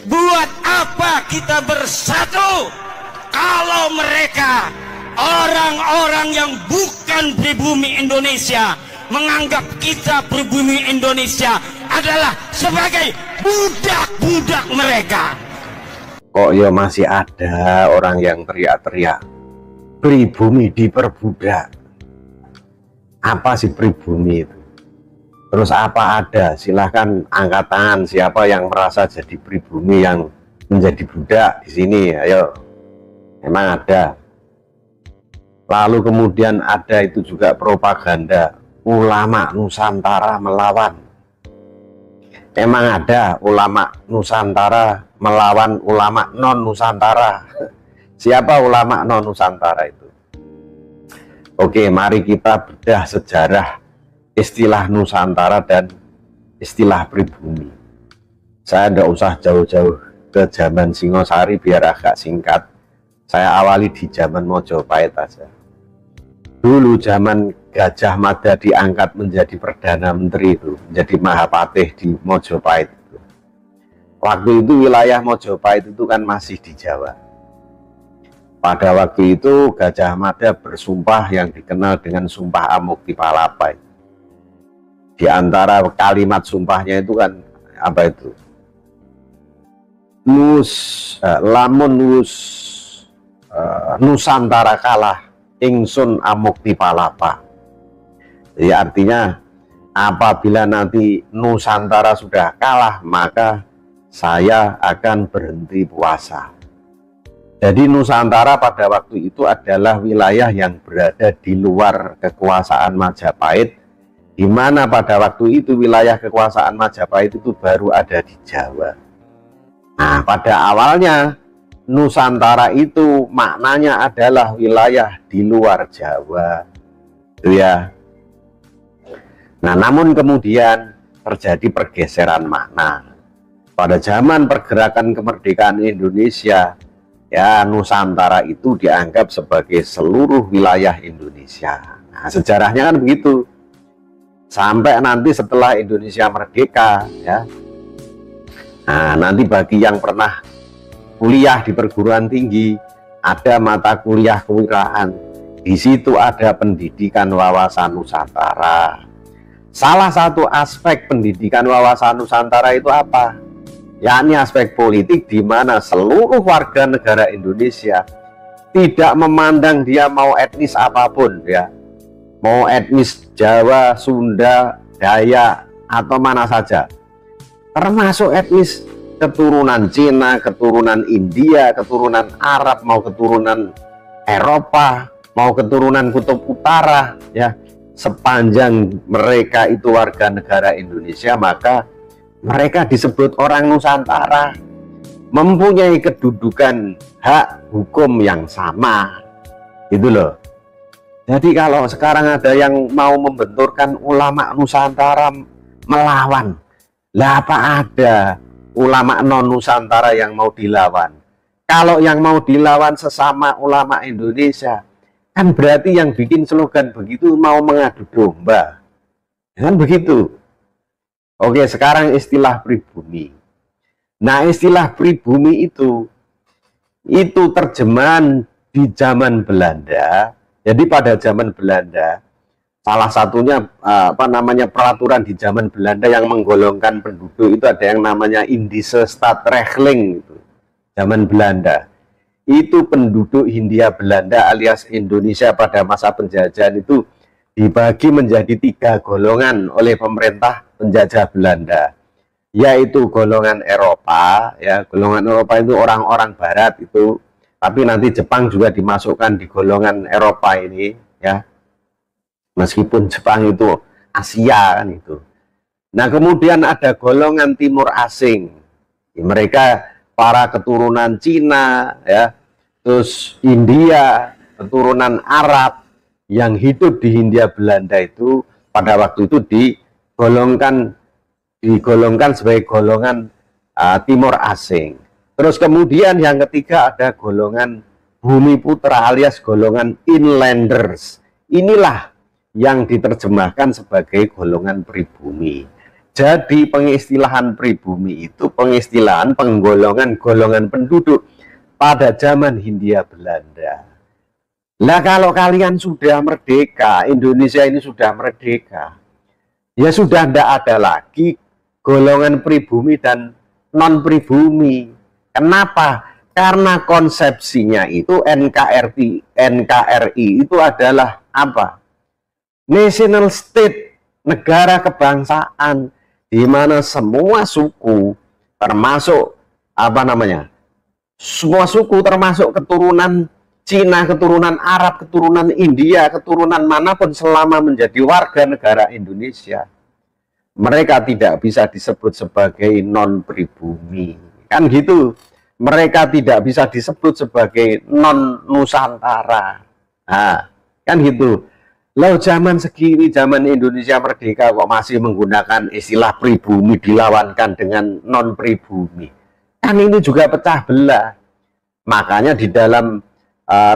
Buat apa kita bersatu kalau mereka orang-orang yang bukan pribumi Indonesia menganggap kita pribumi Indonesia adalah sebagai budak-budak mereka? Kok ya masih ada orang yang teriak-teriak pribumi diperbudak. Apa sih pribumi itu? Terus apa ada? Silahkan angkat tangan siapa yang merasa jadi pribumi yang menjadi budak di sini. Ayo, memang ada. Lalu kemudian ada itu juga propaganda ulama Nusantara melawan. Emang ada ulama Nusantara melawan ulama non Nusantara. Siapa ulama non Nusantara itu? Oke, mari kita bedah sejarah istilah Nusantara dan istilah pribumi. Saya tidak usah jauh-jauh ke zaman Singosari biar agak singkat. Saya awali di zaman Mojopahit aja. Dulu zaman Gajah Mada diangkat menjadi Perdana Menteri itu, menjadi Mahapatih di Mojopahit itu. Waktu itu wilayah Mojopahit itu kan masih di Jawa. Pada waktu itu Gajah Mada bersumpah yang dikenal dengan Sumpah Amukti-Palapa. Di antara kalimat sumpahnya itu kan apa itu? Lamun Nusantara kalah, ingsun Amukti-Palapa. Jadi artinya apabila nanti Nusantara sudah kalah, maka saya akan berhenti puasa. Jadi Nusantara pada waktu itu adalah wilayah yang berada di luar kekuasaan Majapahit, di mana pada waktu itu wilayah kekuasaan Majapahit itu baru ada di Jawa. Nah, pada awalnya Nusantara itu maknanya adalah wilayah di luar Jawa, itu ya. Nah, namun kemudian terjadi pergeseran makna. Pada zaman pergerakan kemerdekaan Indonesia, ya Nusantara itu dianggap sebagai seluruh wilayah Indonesia. Nah, sejarahnya kan begitu. Sampai nanti setelah Indonesia merdeka, ya. Nah, nanti bagi yang pernah kuliah di perguruan tinggi, ada mata kuliah kewirausahaan. Di situ ada pendidikan wawasan Nusantara. Salah satu aspek pendidikan wawasan Nusantara itu apa? Yakni aspek politik, di mana seluruh warga negara Indonesia tidak memandang dia mau etnis apapun, ya. Mau etnis Jawa, Sunda, Dayak, atau mana saja, termasuk etnis keturunan Cina, keturunan India, keturunan Arab, mau keturunan Eropa, mau keturunan Kutub Utara, ya, sepanjang mereka itu warga negara Indonesia, maka mereka disebut orang Nusantara, mempunyai kedudukan hak hukum yang sama, gitu loh. Jadi kalau sekarang ada yang mau membenturkan ulama Nusantara melawan, lah apa ada ulama non Nusantara yang mau dilawan? Kalau yang mau dilawan sesama ulama Indonesia, kan berarti yang bikin slogan begitu mau mengadu domba, kan begitu. Oke, sekarang istilah pribumi. Nah, istilah pribumi itu terjemahan di zaman Belanda. Jadi pada zaman Belanda, salah satunya peraturan di zaman Belanda yang menggolongkan penduduk itu ada yang namanya Indische Stadsregeling itu. Zaman Belanda itu penduduk Hindia Belanda alias Indonesia pada masa penjajahan itu dibagi menjadi 3 golongan oleh pemerintah penjajah Belanda, yaitu golongan Eropa, ya. Golongan Eropa itu orang-orang barat itu, tapi nanti Jepang juga dimasukkan di golongan Eropa ini, ya. Meskipun Jepang itu Asia kan itu. Nah, kemudian ada golongan timur asing. Mereka para keturunan Cina, ya. Terus India, keturunan Arab yang hidup di Hindia Belanda itu pada waktu itu digolongkan sebagai golongan timur asing. Terus kemudian yang ketiga ada golongan bumi putra alias golongan inlanders. Inilah yang diterjemahkan sebagai golongan pribumi. Jadi pengistilahan pribumi itu pengistilahan penggolongan-golongan penduduk pada zaman Hindia Belanda. Lah kalau kalian sudah merdeka, Indonesia ini sudah merdeka, ya sudah tidak ada lagi golongan pribumi dan non pribumi. Kenapa? Karena konsepsinya itu NKRI itu adalah apa? National state, negara kebangsaan, di mana semua suku termasuk apa namanya? Semua suku termasuk keturunan Cina, keturunan Arab, keturunan India, keturunan manapun selama menjadi warga negara Indonesia, mereka tidak bisa disebut sebagai non pribumi. Kan gitu. Mereka tidak bisa disebut sebagai non Nusantara. Nah, kan gitu. Lalu zaman segini, zaman Indonesia merdeka kok masih menggunakan istilah pribumi dilawankan dengan non pribumi. Kan ini juga pecah belah. Makanya di dalam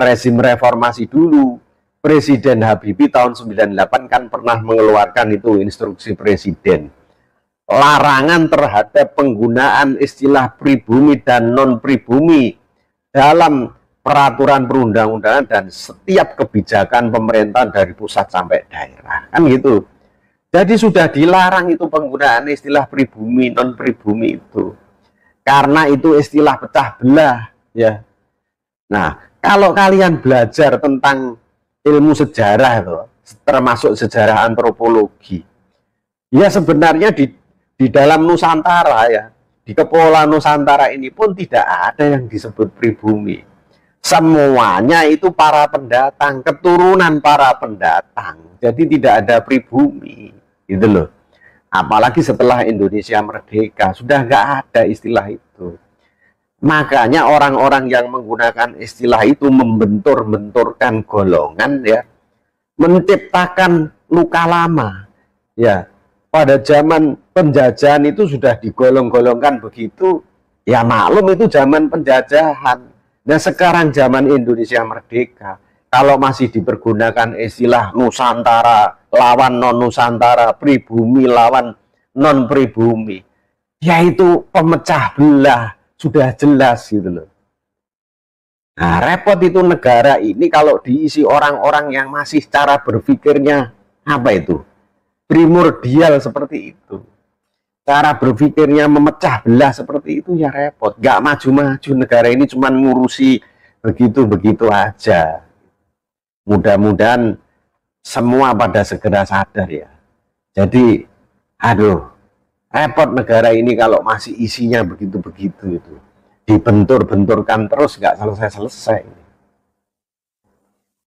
rezim reformasi dulu, Presiden Habibie tahun 98 kan pernah mengeluarkan itu instruksi presiden. Larangan terhadap penggunaan istilah pribumi dan non pribumi dalam peraturan perundang-undangan dan setiap kebijakan pemerintahan dari pusat sampai daerah, kan gitu. Jadi sudah dilarang itu penggunaan istilah pribumi non pribumi itu, karena itu istilah pecah belah ya. Nah, kalau kalian belajar tentang ilmu sejarah itu, termasuk sejarah antropologi, ya sebenarnya di dalam Nusantara ya, di Kepulauan Nusantara ini pun tidak ada yang disebut pribumi. Semuanya itu para pendatang, keturunan para pendatang. Jadi tidak ada pribumi, gitu loh. Apalagi setelah Indonesia merdeka, sudah nggak ada istilah itu. Makanya orang-orang yang menggunakan istilah itu membentur-benturkan golongan ya, menciptakan luka lama ya. Pada zaman penjajahan itu sudah digolong-golongkan begitu, ya maklum itu zaman penjajahan. Nah sekarang zaman Indonesia merdeka, kalau masih dipergunakan istilah Nusantara lawan non-Nusantara, pribumi lawan non-pribumi, yaitu pemecah belah, sudah jelas gitu loh. Nah repot itu negara ini kalau diisi orang-orang yang masih cara berpikirnya apa itu? Primordial seperti itu, cara berpikirnya memecah belah seperti itu, ya repot, gak maju-maju. Negara ini cuma ngurusi begitu-begitu aja. Mudah-mudahan semua pada segera sadar ya. Jadi aduh, repot negara ini kalau masih isinya begitu-begitu itu, dibentur-benturkan terus gak selesai-selesai.